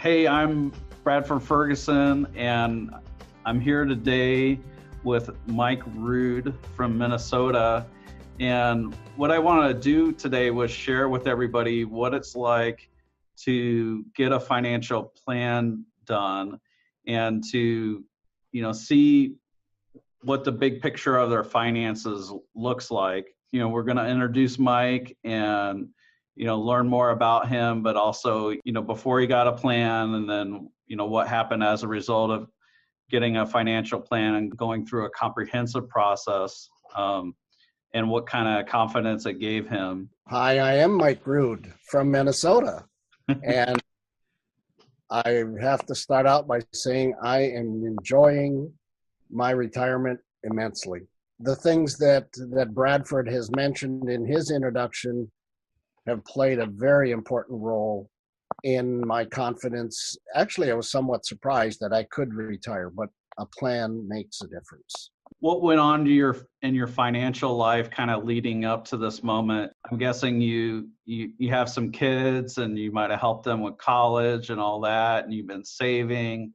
Hey, I'm Bradford Ferguson, and I'm here today with Mike Rude from Minnesota. And what I want to do today was share with everybody what it's like to get a financial plan done and to, see what the big picture of their finances looks like. We're going to introduce Mike and learn more about him, but also, before he got a plan, and then, what happened as a result of getting a financial plan and going through a comprehensive process, and what kind of confidence it gave him. Hi, I am Mike Rude from Minnesota. And I have to start out by saying I am enjoying my retirement immensely. The things that Bradford has mentioned in his introduction have played a very important role in my confidence. Actually, I was somewhat surprised that I could retire, but a plan makes a difference. What went on in your financial life kind of leading up to this moment? I'm guessing you have some kids and you might have helped them with college and all that, and you've been saving.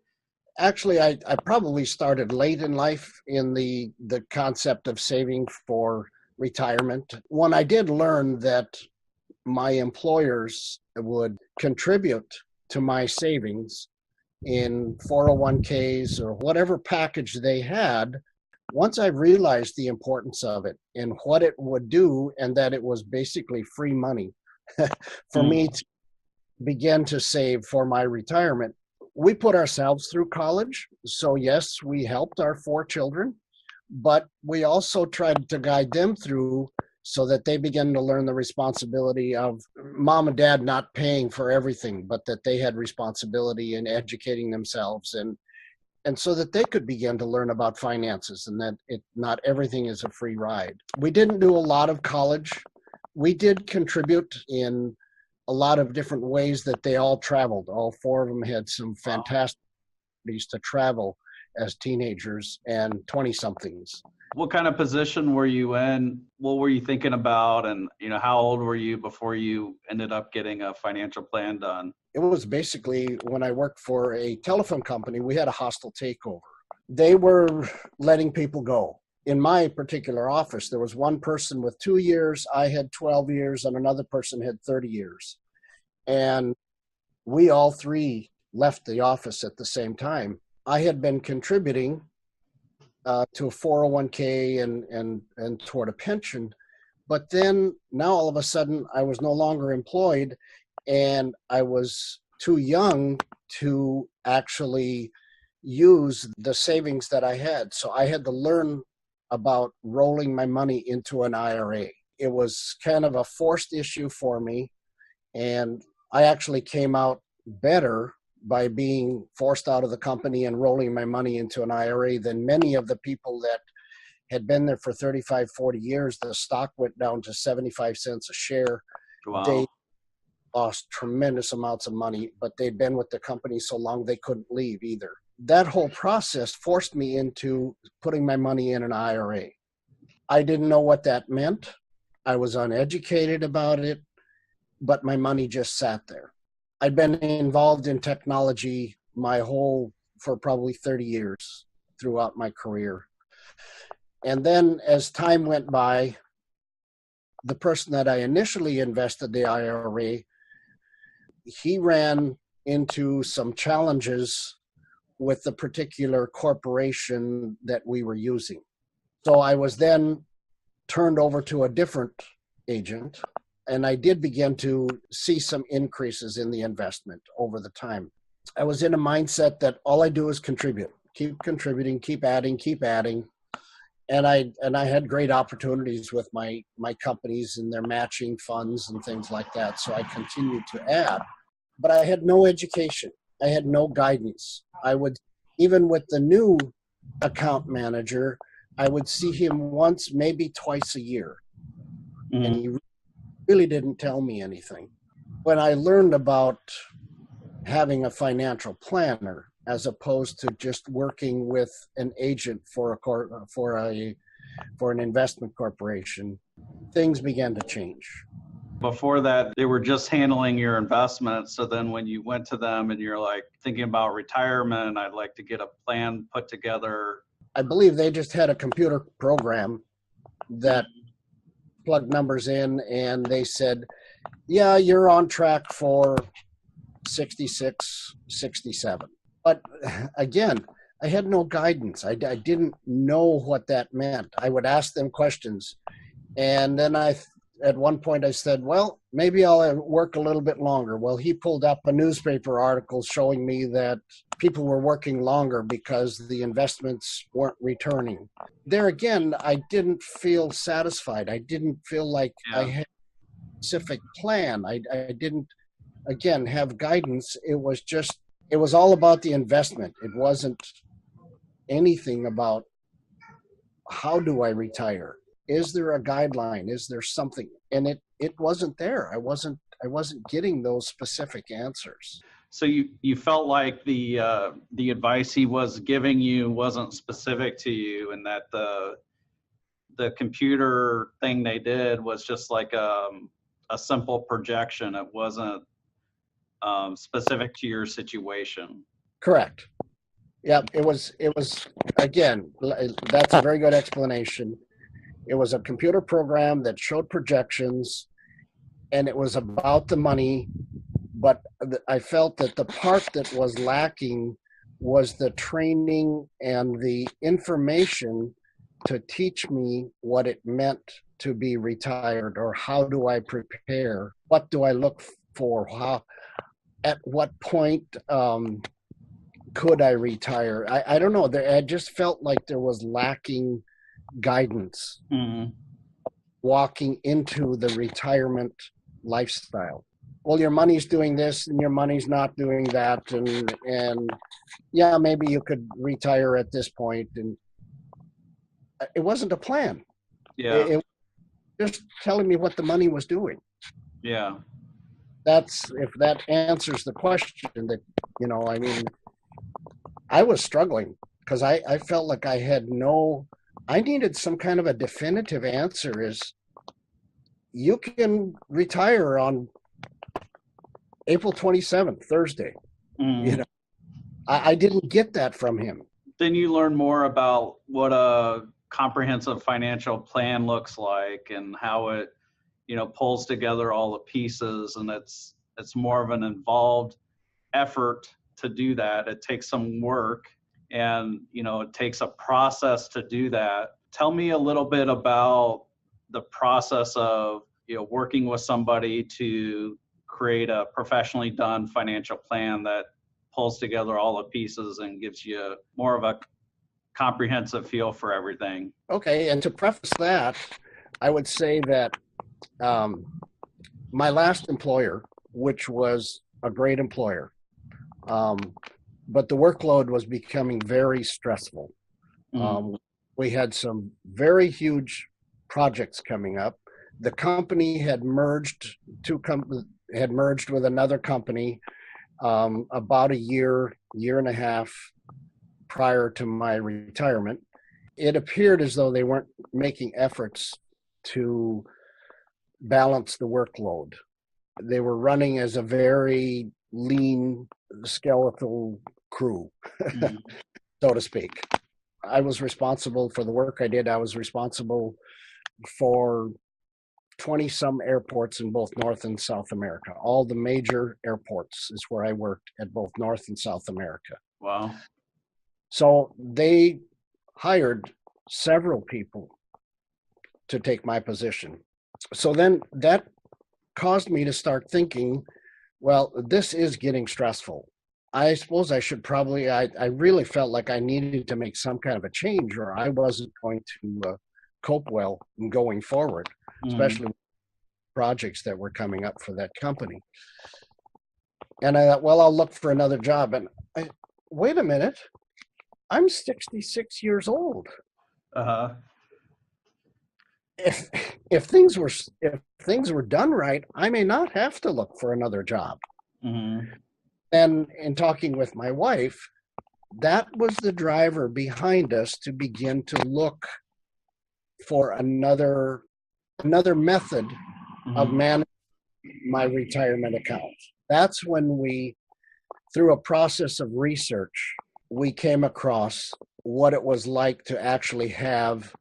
Actually, I probably started late in life in the concept of saving for retirement. When I did learn that my employers would contribute to my savings in 401ks or whatever package they had, once I realized the importance of it and what it would do, and that it was basically free money for me to begin to save for my retirement. We put ourselves through college. So yes, we helped our 4 children, but we also tried to guide them through so that they begin to learn the responsibility of mom and dad not paying for everything, but that they had responsibility in educating themselves, and so that they could begin to learn about finances, and that not everything is a free ride. We didn't do a lot of college. We did contribute in a lot of different ways that they all traveled. All 4 of them had some fantastic opportunities to travel as teenagers and 20-somethings. What kind of position were you in? What were you thinking about? And, how old were you before you ended up getting a financial plan done? It was basically when I worked for a telephone company, we had a hostile takeover. They were letting people go. In my particular office, there was one person with 2 years, I had 12 years, and another person had 30 years. And we all 3 left the office at the same time. I had been contributing to a 401k and toward a pension. But then now all of a sudden I was no longer employed, and I was too young to actually use the savings that I had. So I had to learn about rolling my money into an IRA. It was kind of a forced issue for me, and I actually came out better by being forced out of the company and rolling my money into an IRA than many of the people that had been there for 35, 40 years. The stock went down to 75 cents a share. Wow. They lost tremendous amounts of money, but they'd been with the company so long they couldn't leave either. That whole process forced me into putting my money in an IRA. I didn't know what that meant. I was uneducated about it, but my money just sat there. I'd been involved in technology for probably 30 years throughout my career. And then as time went by, the person that I initially invested the IRA, he ran into some challenges with the particular corporation that we were using. So I was then turned over to a different agent, and I did begin to see some increases in the investment over the time. I was in a mindset that all I do is contribute, keep contributing, keep adding. And I had great opportunities with my companies and their matching funds and things like that. So I continued to add, but I had no education. I had no guidance. Even with the new account manager, I would see him once, maybe twice a year. Mm-hmm. And he really didn't tell me anything. When I learned about having a financial planner as opposed to just working with an agent for an investment corporation, things began to change. Before that, they were just handling your investments. So then when you went to them and you're like thinking about retirement, I'd like to get a plan put together. I believe they just had a computer program that plugged numbers in, and they said, yeah, you're on track for 66, 67. But again, I had no guidance. I didn't know what that meant. I would ask them questions. And then at one point I said, well, maybe I'll work a little bit longer. Well, he pulled up a newspaper article showing me that people were working longer because the investments weren't returning. There again, I didn't feel satisfied. I didn't feel like I had a specific plan. I didn't, again, have guidance. It was all about the investment. It wasn't anything about how do I retire? Is there a guideline? Is there something? And it wasn't there. I wasn't getting those specific answers. So you felt like the advice he was giving you wasn't specific to you, and that the computer thing they did was just like a simple projection. It wasn't specific to your situation. Correct. Yeah, it was again, that's a very good explanation. It was a computer program that showed projections, and it was about the money, but I felt that the part that was lacking was the training and the information to teach me what it meant to be retired, or how do I prepare? What do I look for? At what point could I retire? I don't know. I just felt like there was lacking guidance walking into the retirement lifestyle. Well, your money's doing this and your money's not doing that, and yeah, maybe you could retire at this point. And it wasn't a plan. Yeah. It was just telling me what the money was doing. Yeah. That's, if that answers the question. That, I mean, I was struggling because I felt like I needed some kind of a definitive answer. Is you can retire on April 27th, Thursday. I didn't get that from him. Then you learn more about what a comprehensive financial plan looks like and how it, pulls together all the pieces, and it's more of an involved effort to do that. It takes some work, and it takes a process to do that. Tell me a little bit about the process of working with somebody to create a professionally done financial plan that pulls together all the pieces and gives you more of a comprehensive feel for everything. Okay, and to preface that, I would say that my last employer, which was a great employer, but the workload was becoming very stressful. We had some very huge projects coming up. The company had merged with another company about a year and a half prior to my retirement. It appeared as though they weren't making efforts to balance the workload. They were running as a very lean, skeletal crew, so to speak. I was responsible for the work I did. I was responsible for 20-some airports in both North and South America. All the major airports is where I worked at both North and South America. Wow. So they hired several people to take my position. So then that caused me to start thinking, well, this is getting stressful. I suppose I should probably, I really felt like I needed to make some kind of a change, or I wasn't going to cope well in going forward, especially with projects that were coming up for that company. And I thought, well, I'll look for another job. And wait a minute, I'm 66 years old. If things were done right, I may not have to look for another job. And in talking with my wife, that was the driver behind us to begin to look for another method of managing my retirement account. That's when we, through a process of research, we came across what it was like to actually have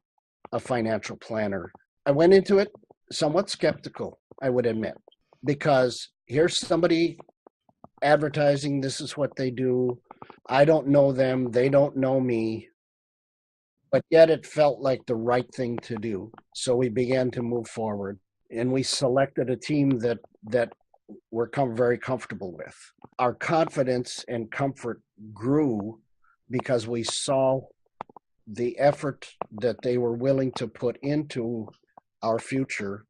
a financial planner. I went into it somewhat skeptical, I would admit, because here's somebody advertising this is what they do. I don't know them, they don't know me, but yet it felt like the right thing to do. So we began to move forward, and we selected a team that we're very comfortable with. Our confidence and comfort grew because we saw the effort that they were willing to put into our future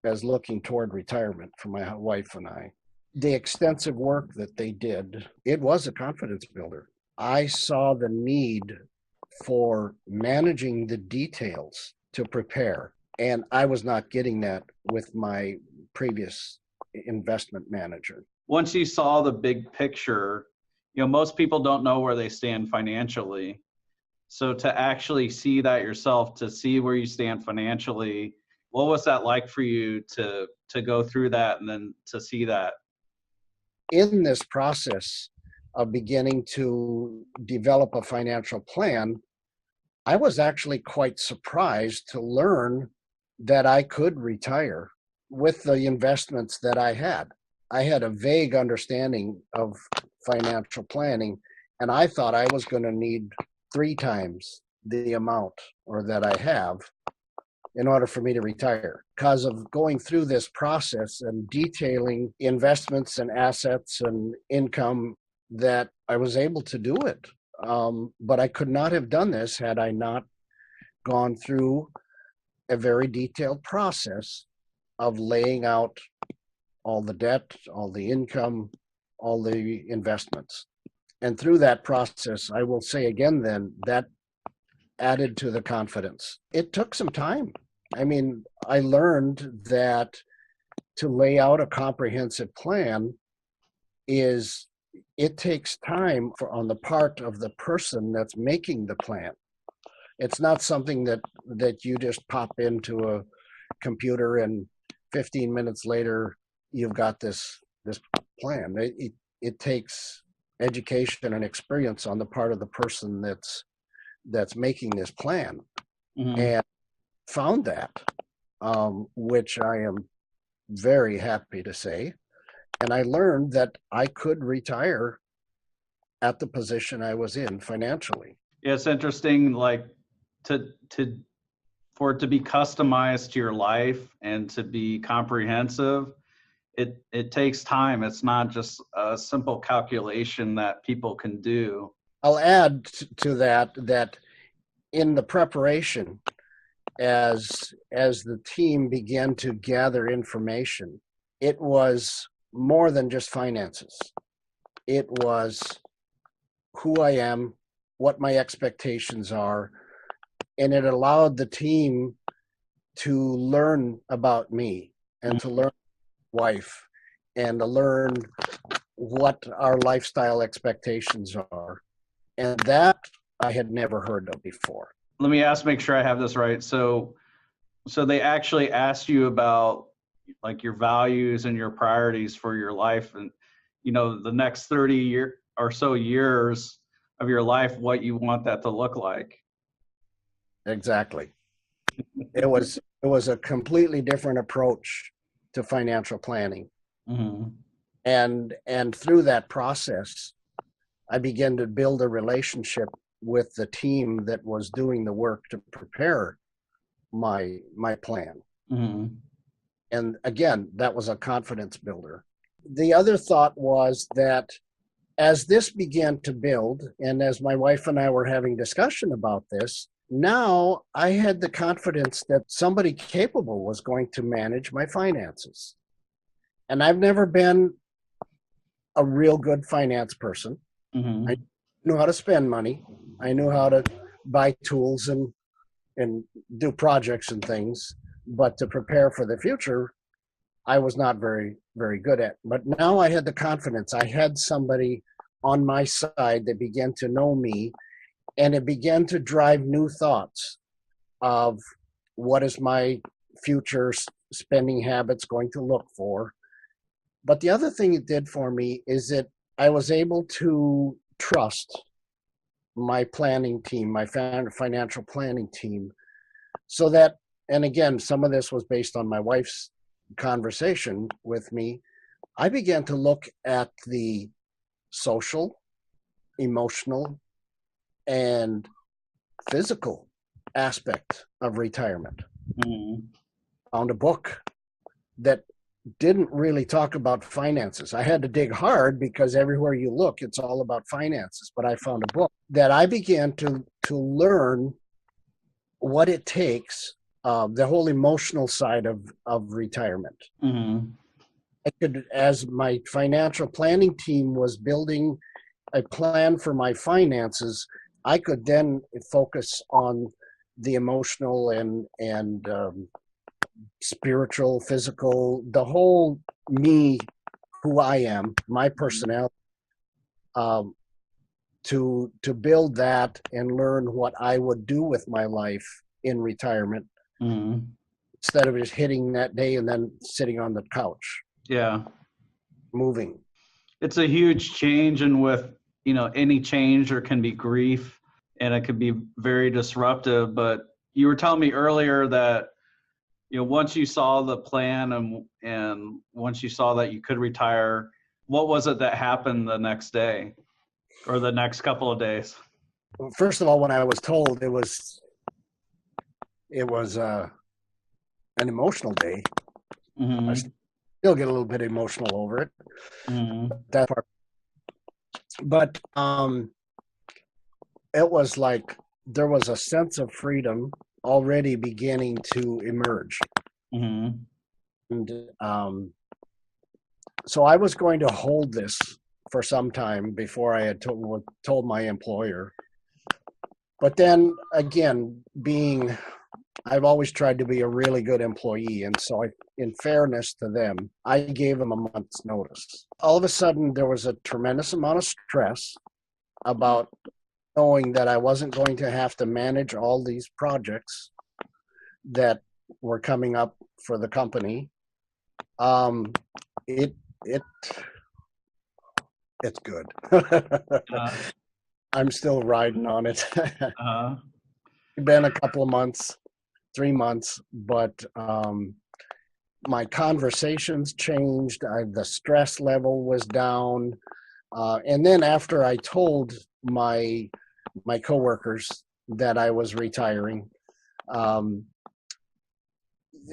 as looking toward retirement for my wife and I. The extensive work that they did, it was a confidence builder. I saw the need for managing the details to prepare, and I was not getting that with my previous investment manager. Once you saw the big picture, most people don't know where they stand financially. So to actually see that yourself, to see where you stand financially, what was that like for you to go through that and then to see that? In this process of beginning to develop a financial plan, I was actually quite surprised to learn that I could retire with the investments that I had. I had a vague understanding of financial planning, and I thought I was going to need 3 times the amount or that I have in order for me to retire. Because of going through this process and detailing investments and assets and income, that I was able to do it. But I could not have done this had I not gone through a very detailed process of laying out all the debt, all the income, all the investments. And through that process, I will say again then, that added to the confidence. It took some time. I mean, I learned that to lay out a comprehensive plan it takes time on the part of the person that's making the plan. It's not something that you just pop into a computer and 15 minutes later you've got this plan. It takes education and experience on the part of the person that's making this plan. Mm-hmm. And found that, which I am very happy to say. And I learned that I could retire at the position I was in financially. Yeah, it's interesting, like to for it to be customized to your life and to be comprehensive. It takes time. It's not just a simple calculation that people can do. I'll add to that in the preparation, as the team began to gather information, it was more than just finances. It was who I am, what my expectations are, and it allowed the team to learn about me and to learn wife and to learn what our lifestyle expectations are. And that I had never heard of before. Let me make sure I have this right. So they actually asked you about like your values and your priorities for your life, and the next 30 or so years of your life, what you want that to look like. Exactly. It was a completely different approach to financial planning. Mm-hmm. And through that process, I began to build a relationship with the team that was doing the work to prepare my plan. Mm-hmm. And again, that was a confidence builder. The other thought was that as this began to build, and as my wife and I were having discussion about this, now I had the confidence that somebody capable was going to manage my finances. And I've never been a real good finance person. Mm-hmm. I knew how to spend money. I knew how to buy tools and do projects and things. But to prepare for the future, I was not very, very good at. But now I had the confidence. I had somebody on my side that began to know me, and it began to drive new thoughts of what is my future spending habits going to look for. But the other thing it did for me is that I was able to trust my planning team, my financial planning team, so that, and again, some of this was based on my wife's conversation with me. I began to look at the social, emotional, and physical aspect of retirement. Mm-hmm. Found a book that didn't really talk about finances. I had to dig hard because everywhere you look, it's all about finances. But I found a book that I began to learn what it takes, the whole emotional side of retirement. Mm-hmm. I could, as my financial planning team was building a plan for my finances, I could then focus on the emotional and spiritual, physical, the whole me, who I am, my personality, um, to build that and learn what I would do with my life in retirement, Mm-hmm. instead of just hitting that day and then sitting on the couch, Yeah. moving. It's a huge change, and with, any change there can be grief, and it could be very disruptive. But you were telling me earlier that, once you saw the plan and once you saw that you could retire, what was it that happened the next day or the next couple of days? First of all, when I was told, it was an emotional day. I Mm-hmm. still get a little bit emotional over it. Mm-hmm. That part, but it was like there was a sense of freedom already beginning to emerge. Mm-hmm. And so I was going to hold this for some time before I had told my employer. But then again, I've always tried to be a really good employee. And so in fairness to them, I gave them a month's notice. All of a sudden, there was a tremendous amount of stress about knowing that I wasn't going to have to manage all these projects that were coming up for the company. It it it's good. Uh, I'm still riding on it. uh, It's been a couple of months, 3 months, but my conversations changed. The stress level was down, and then after I told my coworkers that I was retiring, um,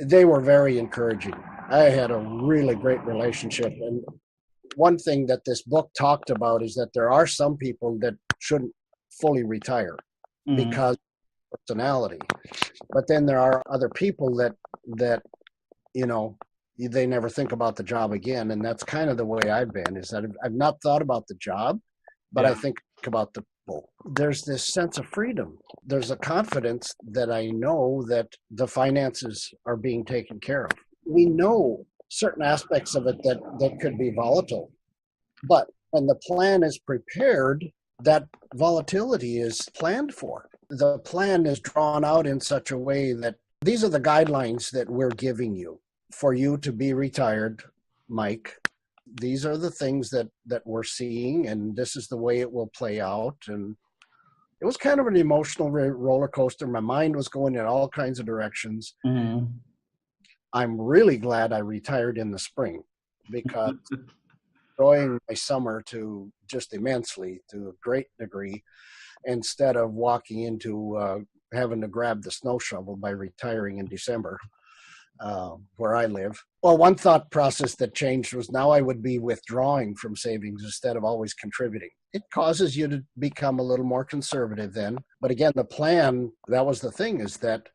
they were very encouraging. I had a really great relationship, and one thing that this book talked about is that there are some people that shouldn't fully retire mm-hmm. because of personality, but then there are other people that you know they never think about the job again, and that's kind of the way I've been. Is that I've not thought about the job, but I Yeah. think about the people. There's this sense of freedom. There's a confidence that I know that the finances are being taken care of. We know certain aspects of it that could be volatile, but when the plan is prepared, that volatility is planned for. The plan is drawn out in such a way that these are the guidelines that we're giving you for you to be retired, Mike. These are the things that we're seeing, and this is the way it will play out. And it was kind of an emotional roller coaster. My mind was going in all kinds of directions. Mm-hmm. I'm really glad I retired in the spring because enjoying my summer to just immensely, to a great degree, instead of walking into having to grab the snow shovel by retiring in December, where I live. Well, one thought process that changed was now I would be withdrawing from savings instead of always contributing. It causes you to become a little more conservative then. But again, the plan, that was the thing, is that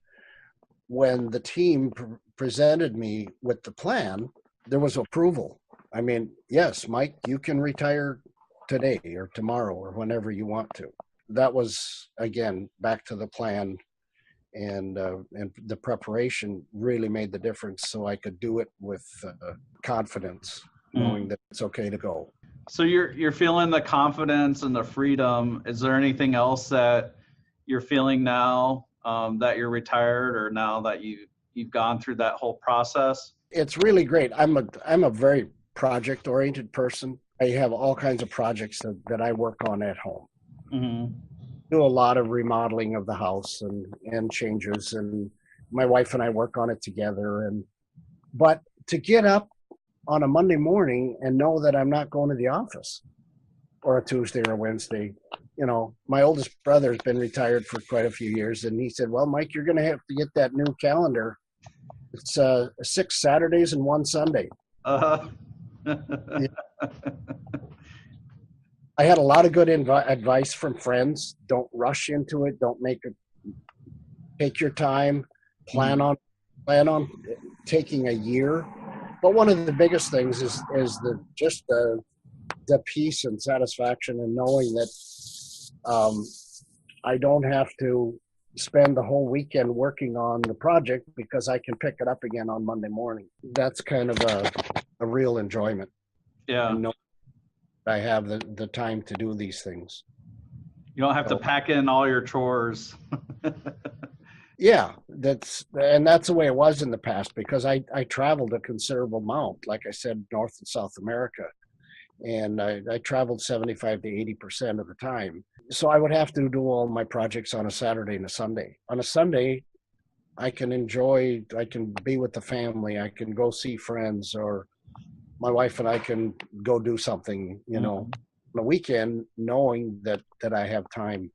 when the team presented me with the plan, there was approval. I mean, yes, Mike, you can retire today or tomorrow or whenever you want to. That was, again, back to the plan, and the preparation really made the difference, so I could do it with confidence, knowing that it's okay to go. So you're feeling the confidence and the freedom. Is there anything else that you're feeling now, that you're retired, or now that you've gone through that whole process? It's really great. I'm a very project oriented person. I have all kinds of projects that I work on at home. Mm-hmm. Do a lot of remodeling of the house and changes, and my wife and I work on it together. But to get up on a Monday morning and know that I'm not going to the office, or a Tuesday or a Wednesday. My oldest brother has been retired for quite a few years, and he said, "Well, Mike, you're going to have to get that new calendar. It's 6 Saturdays and 1 Sunday." Uh, Yeah. I had a lot of good advice from friends. Don't rush into it. Don't take your time. Plan on taking a year. But one of the biggest things is the peace and satisfaction in knowing that I don't have to spend the whole weekend working on the project because I can pick it up again on Monday morning. That's kind of a real enjoyment. yeah. And know I have the time to do these things. You don't have to pack in all your chores. Yeah, that's the way it was in the past, because I traveled a considerable amount, like I said, North and South America. And I traveled 75 to 80% of the time. So I would have to do all my projects on a Saturday and a Sunday. On a Sunday, I can be with the family. I can go see friends, or my wife and I can go do something, on the weekend, knowing that I have time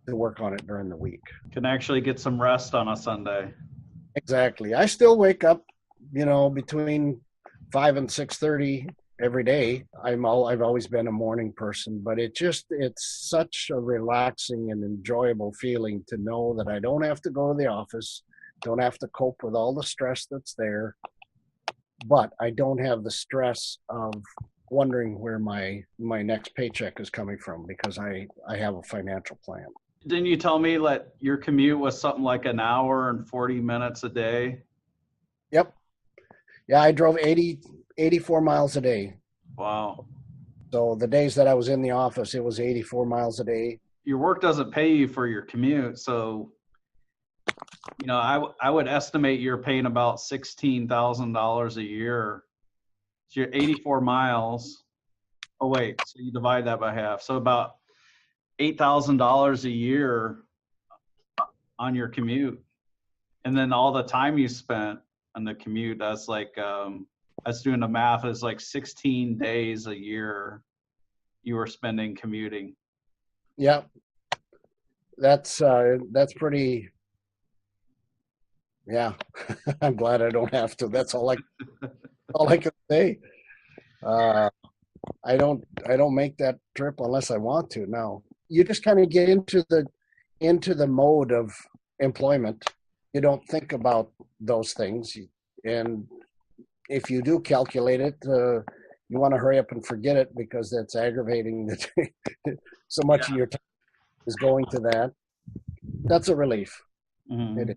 to work on it during the week. Can actually get some rest on a Sunday. Exactly. I still wake up, between 5 and 6:30 every day. I've always been a morning person, but it's such a relaxing and enjoyable feeling to know that I don't have to go to the office, don't have to cope with all the stress that's there, but I don't have the stress of wondering where my next paycheck is coming from, because I have a financial plan. Didn't you tell me that your commute was something like an hour and 40 minutes a day? Yep. Yeah, I drove 84 miles a day. Wow. So the days that I was in the office, it was 84 miles a day. Your work doesn't pay you for your commute. So, I would estimate you're paying about $16,000 a year. So you're 84 miles. Oh, wait. So you divide that by half. So about $8,000 a year on your commute. And then all the time you spent on the commute, that's like, that's doing the math, is like 16 days a year you were spending commuting. Yeah. That's pretty, yeah. I'm glad I don't have to. That's all I can say. I don't make that trip unless I want to. Now, you just kind of get into the mode of employment. You don't think about those things, and if you do calculate it, you want to hurry up and forget it, because that's aggravating that so much of your time is going to that. That's a relief. Mm-hmm.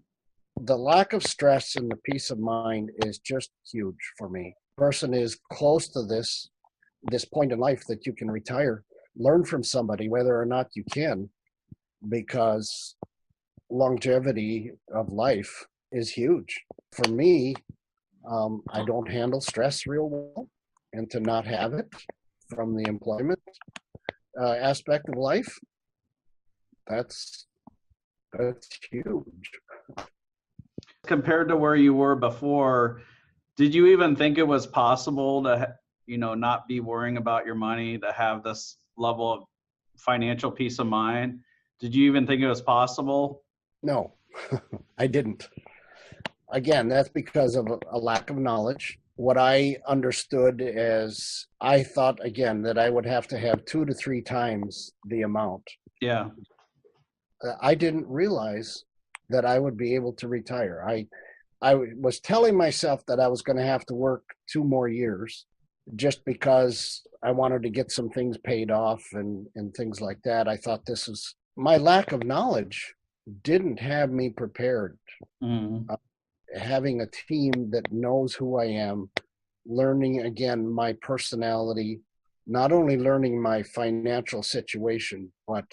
The lack of stress and the peace of mind is just huge for me. Person is close to this point in life that you can retire, learn from somebody, whether or not you can, because longevity of life is huge. For me, I don't handle stress real well, and to not have it from the employment aspect of life, that's huge. Compared to where you were before, did you even think it was possible to, not be worrying about your money, to have this level of financial peace of mind? Did you even think it was possible? No, I didn't. Again, that's because of a lack of knowledge. What I understood is, I thought, again, that I would have to have 2 to 3 times the amount. Yeah. I didn't realize that I would be able to retire. I was telling myself that I was going to have to work 2 more years, just because I wanted to get some things paid off and things like that. I thought my lack of knowledge didn't have me prepared. Mm-hmm. Having a team that knows who I am, learning again my personality, not only learning my financial situation, but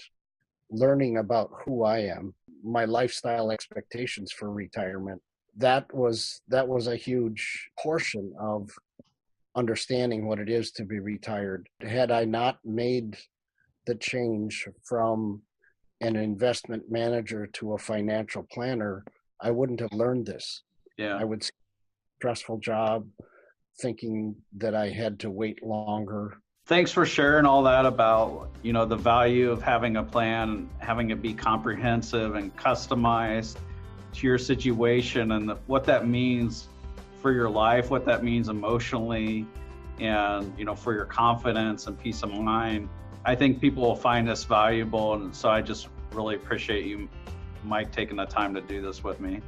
learning about who I am, my lifestyle expectations for retirement. that was a huge portion of understanding what it is to be retired. Had I not made the change from an investment manager to a financial planner, I wouldn't have learned this. Yeah. I would stressful job, thinking that I had to wait longer. Thanks for sharing all that about, the value of having a plan, having it be comprehensive and customized to your situation, and what that means for your life, what that means emotionally, and, for your confidence and peace of mind. I think people will find this valuable. And so I just really appreciate you, Mike, taking the time to do this with me.